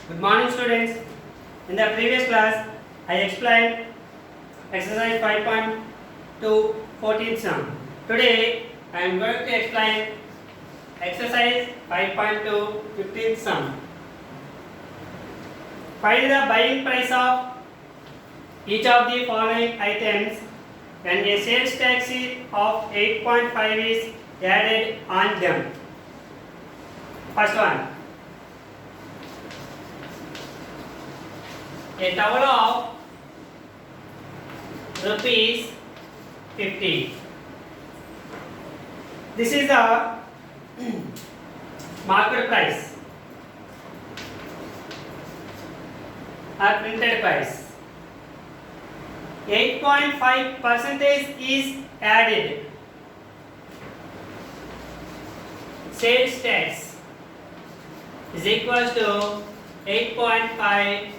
Good morning, students. In the previous class, I explained exercise 5.2 14th sum. Today, I am going to explain exercise 5.2 15th sum. Find the buying price of each of the following items when a sales tax of 8.5 is added on them. First one. A towel of rupees 50. This is the market price or printed price. 8.5% is added. Sales tax is equal to 8.5%.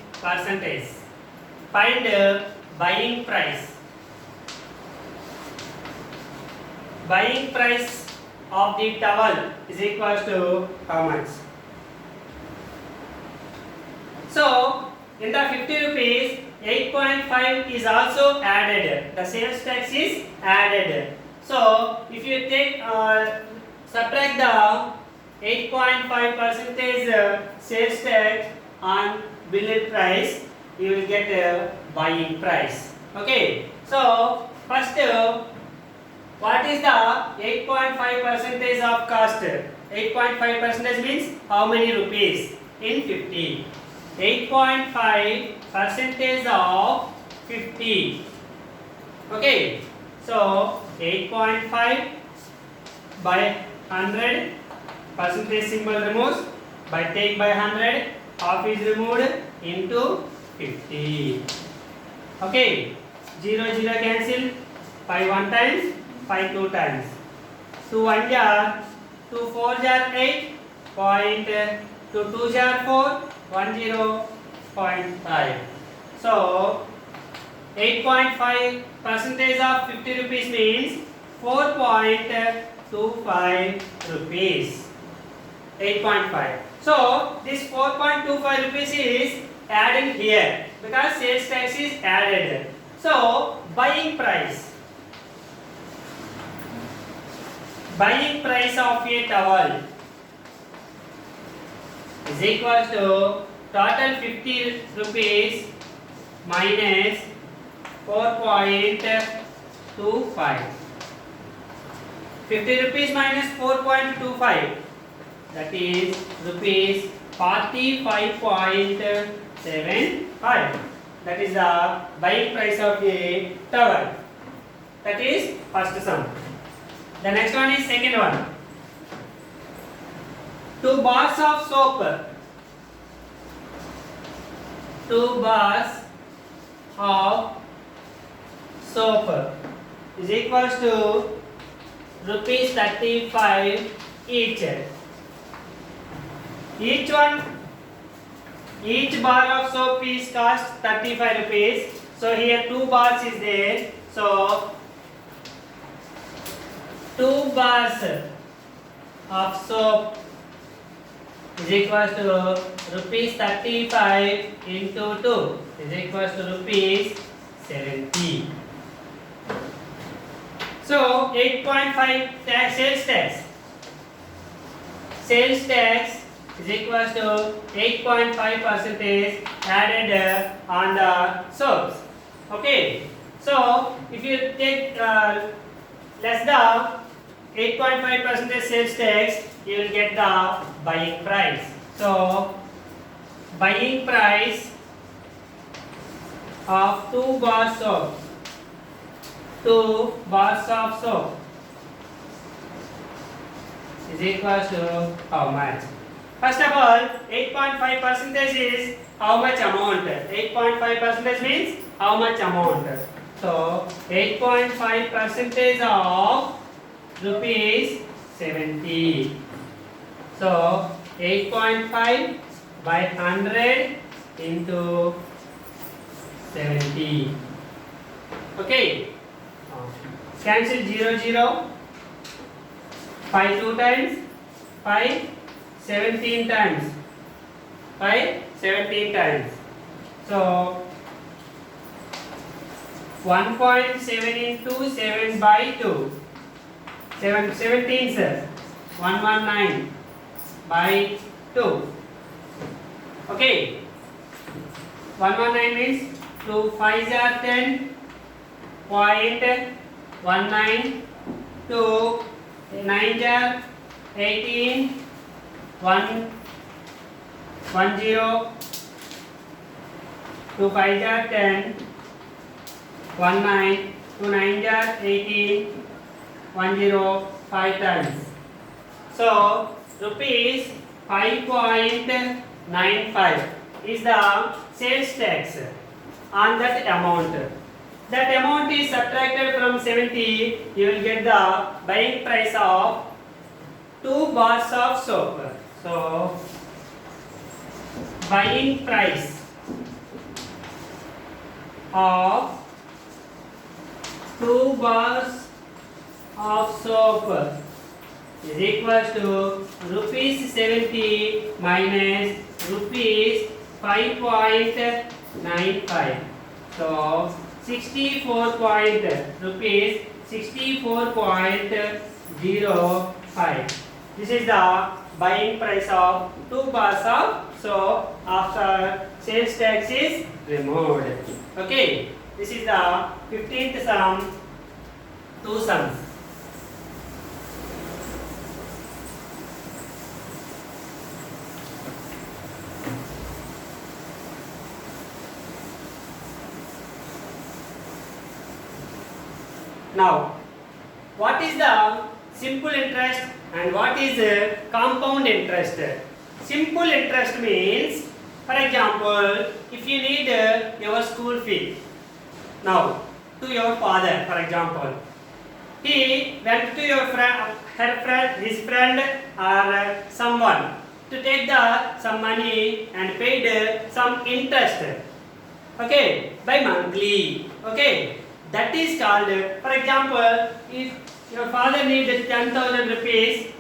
Find the buying price. Buying price of the towel is equal to how much? So, in the 50 rupees, 8.5 is also added. The sales tax is added. So, if you take subtract the 8.5% sales tax on billed price, you will get a buying price. Okay. So, first, what is the 8.5% of cost? 8.5% means how many rupees in 50? 8.5% of 50. Okay. So, 8.5 by 100, percentage symbol removes, by take by 100, half is removed into 50. Okay. 0 0 cancel. 5 1 times, 5 2 times. 2 1 jar, 2 4 jar 8, point 2 2 jar 4, 10.5. So 8.5% of 50 rupees means 4.25 rupees. 8.5. So this 4.25 rupees is added here because sales tax is added. So buying price. Buying price of a towel is equal to total 50 rupees minus 4.25. 50 rupees minus 4.25, that is rupees 45.75. That is the buying price of a towel. That is first sum. The next one is second one. 2 bars of soap. 2 bars of soap is equal to rupees 35 each. Each bar of soap is cost 35 rupees. So here 2 bars is there. So 2 bars of soap is equal to rupees 35 into 2 is equal to rupees 70. So 8.5 tax, sales tax. Sales tax is equal to 8.5% added on the soaps. Okay. So if you take less the 8.5% sales tax, you will get the buying price. So buying price of 2 bars soap. 2 bars of soap is equal to how much? First of all, 8.5% is how much amount? 8.5% means how much amount? So 8.5% of rupees 70. So 8.5 by 100 into 70. Okay. Cancel 0 0. 5 2 times, 5 17 times, 5 17 times. So 1.7 into 7 by 2. 17 sir. 119 by 2. Okay. 119 means 2 5s are 10.19, 2 9s are 18, 1 10, 2 5s are 10, 19, 2 9s are 18, 105 times. So rupees 5.95 is the sales tax on that amount. That amount is subtracted from 70. You will get the buying price of 2 bars of soap. So buying price of 2 bars of soap is equal to rupees 70 minus rupees 5.95. So 64.05. This is the buying price of 2 bars of soap after sales tax is removed. Okay, this is the 15th sum. 2 sums. Now, what is the simple interest and what is compound interest? Simple interest means, for example, if you need your school fee, now to your father, for example, he went to your friend, his friend or someone to take some money and paid some interest. Okay, by monthly. Okay. That is called, for example, if your father needs 10,000 rupees,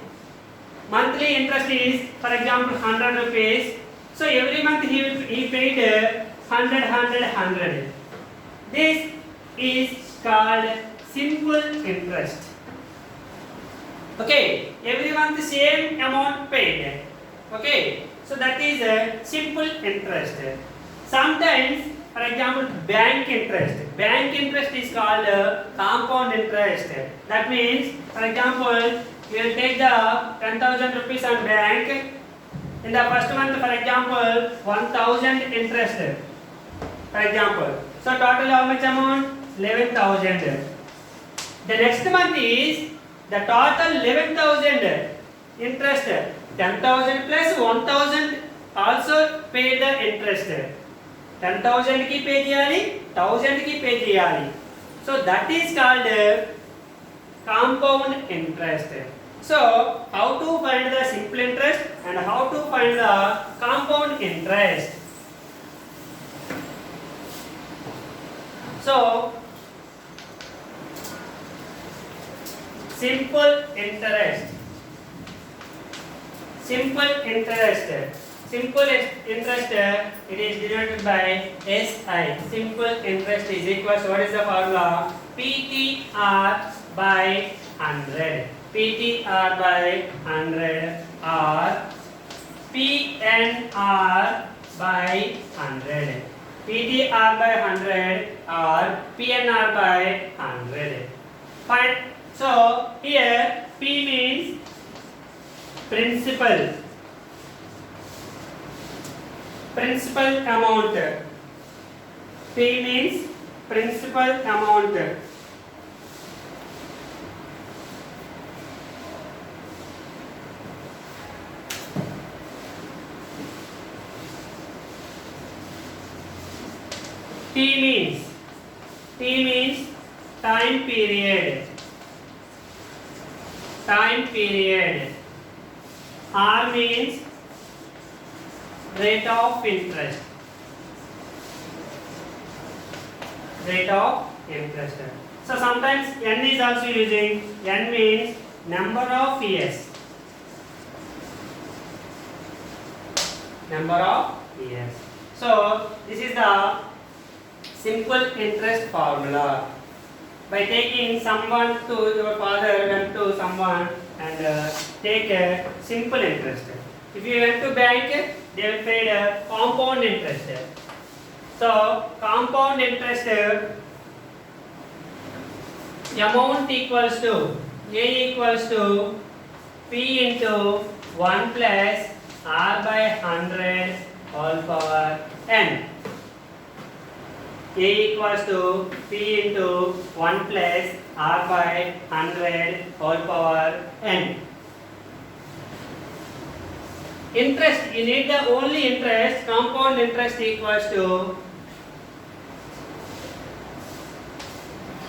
monthly interest is, for example, 100 rupees. So every month he paid 100. This is called simple interest. Okay, every month same amount paid. Okay, so that is a simple interest. Sometimes, for example, bank interest. Bank interest is called compound interest. That means, for example, you will take the 10,000 rupees on bank. In the first month, for example, 1,000 interest. For example, so total how much amount? 11,000. The next month is the total 11,000 interest. 10,000 plus 1,000 also paid the interest. 10,000 ki pay cheyali, 1,000 ki pay cheyali. So that is called compound interest. So how to find the simple interest and how to find the compound interest? So simple interest. Simple interest, it is denoted by SI. Simple interest is equal to, what is the formula? PTR by 100. PTR by 100 or PNR by 100. PTR by 100 or PNR by 100. Fine. So here P means principal amount. P means principal amount. T means time period. R means rate of interest. So sometimes N is also using. N means number of years. years. So this is the simple interest formula. By taking someone to your father went to someone and take a simple interest. If you went to bank, they will pay a compound interest. So compound interest amount equals to A equals to P into 1 plus R by 100 whole power n. A equals to P into 1 plus R by 100 whole power n. Interest, you need the only interest, compound interest equals to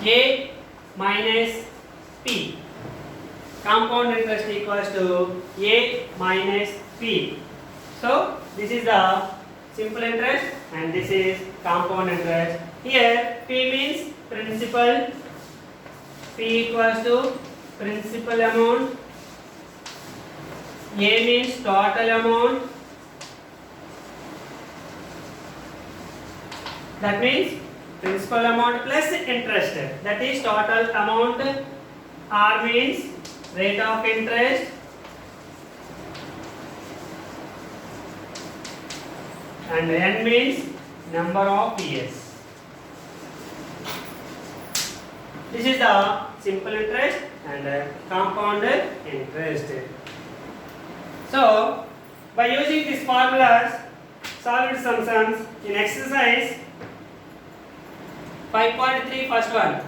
A minus P. Compound interest equals to A minus P. So this is the simple interest and this is compound interest. Here P means principal, P equals to principal amount, A means total amount, that means principal amount plus interest, that is total amount. R means rate of interest, and N means number of years. This is the simple interest and compound interest. So by using these formulas, solve some sums in exercise 5.3 first one.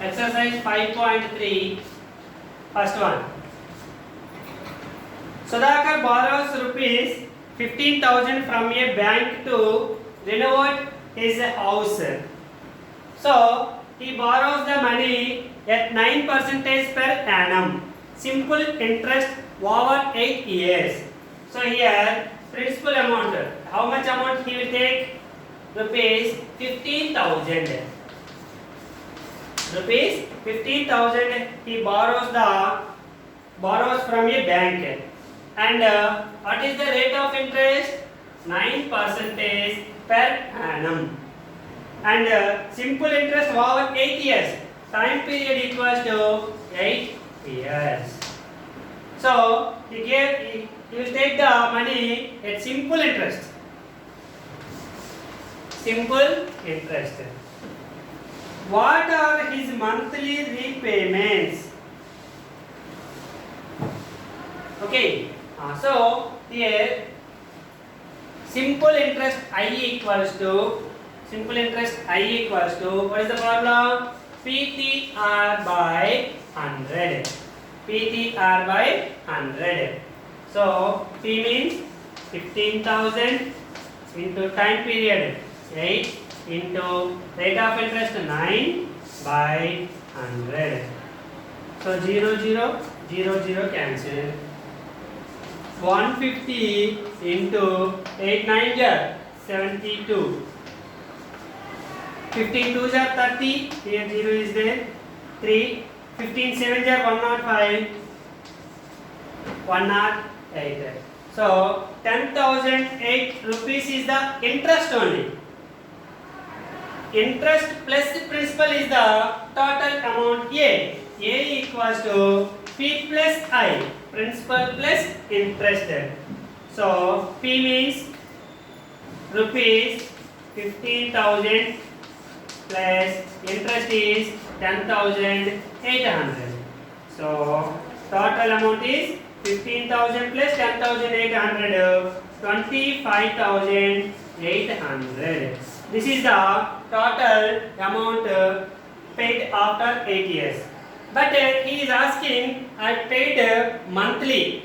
Exercise 5.3 first one. Sudhakar borrows rupees 15,000 from a bank to renovate his house. So he borrows the money at 9% per annum. Simple interest over 8 years. So here principal amount. How much amount he will take? Rupees 15,000. Rupees 15,000 he borrows from a bank, and what is the rate of interest? 9% per annum, and simple interest over 8 years. Time period equals to 8 years. So he will take the money at simple interest. Simple interest. What are his monthly repayments? Okay, so here simple interest I equals to what is the formula? PTR by 100. PTR by 100. So P means 15,000 into time period 8 into rate of interest 9 by 100. So 0, 0, 0, 0 cancel. 150 into 8 9 jar 72. 15 2 jar 30. Here 0 is there. 3. 15 7 jar 105. 108. So 10,008 rupees is the interest only. Interest plus principal is the total amount A. A equals to P plus I, principal plus interest. So P means rupees 15,000 plus interest is 10,800. So total amount is 15,000 plus 10,800, 25,800. This is the total amount paid after 8 years. But he is asking, I paid monthly.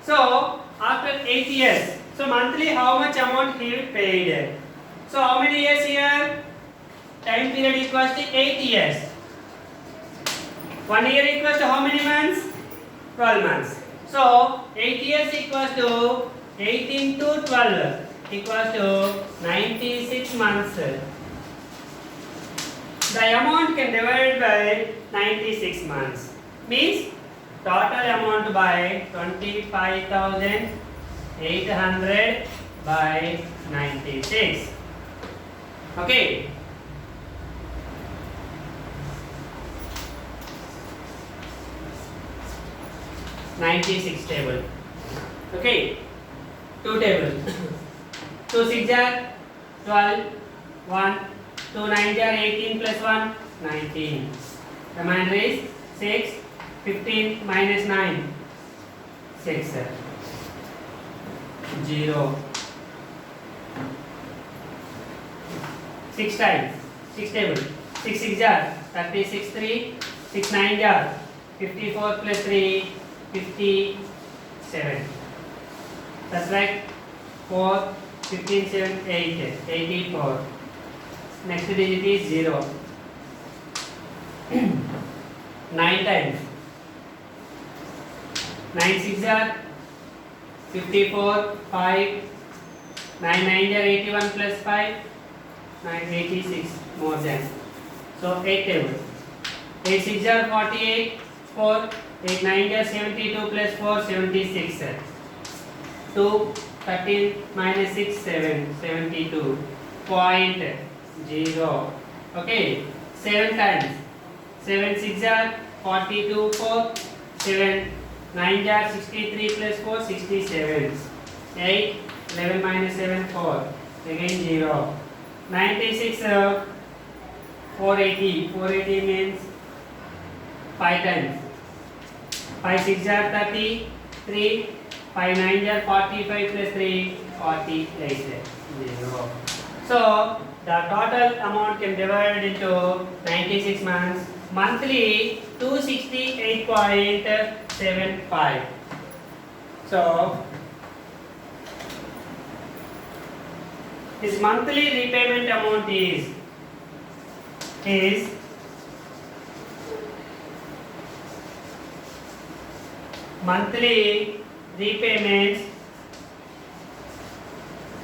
So after 8 years, so monthly how much amount he paid? So how many years here? time period equals to 8 years. 1 year equals to how many months? 12 months. So 8 years equals to 8 into 12 equals to 96 months. The amount can divide by 96 months. Means total amount by 25,800 by 96. Okay. (96) table. Okay. 2 table. 2 6 are 12. 1. 2 9 are 18 plus 1 19. Remainder is 6. 15 minus 9 6. 0. 6 times 6 table. 6 6 are 36 3. 6 9 are 54 plus 3 57. That's right. 4 15 7 8 84. Next digit is 0. 9 times 9 6 are 54 5. 9 9 are 81 plus 5 986 more than. So 8 table. 8 6 are 48 4. 8 9 are 72 plus 4 76. 2 13 minus 6 7 72. 0. Okay. 7 times 7 6 are 42 4. 7 9 are 63 plus 4 67. 8 11 minus 7 4. Again 0. 96 480. 480 means 5 times. 5 6 are 33. 5 9 are 45 plus 3 48. 0. So the total amount can divide into 96 months. Monthly 268.75. So his monthly repayment amount is monthly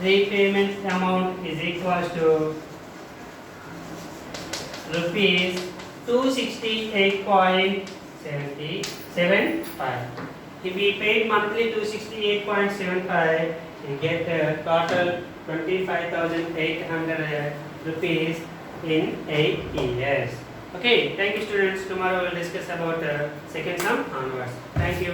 repayment amount is equals to rupees 268.75. If we paid monthly 268.75, we get a total 25,800 rupees in 8 years. Okay, thank you students. Tomorrow we will discuss about second sum onwards. Thank you.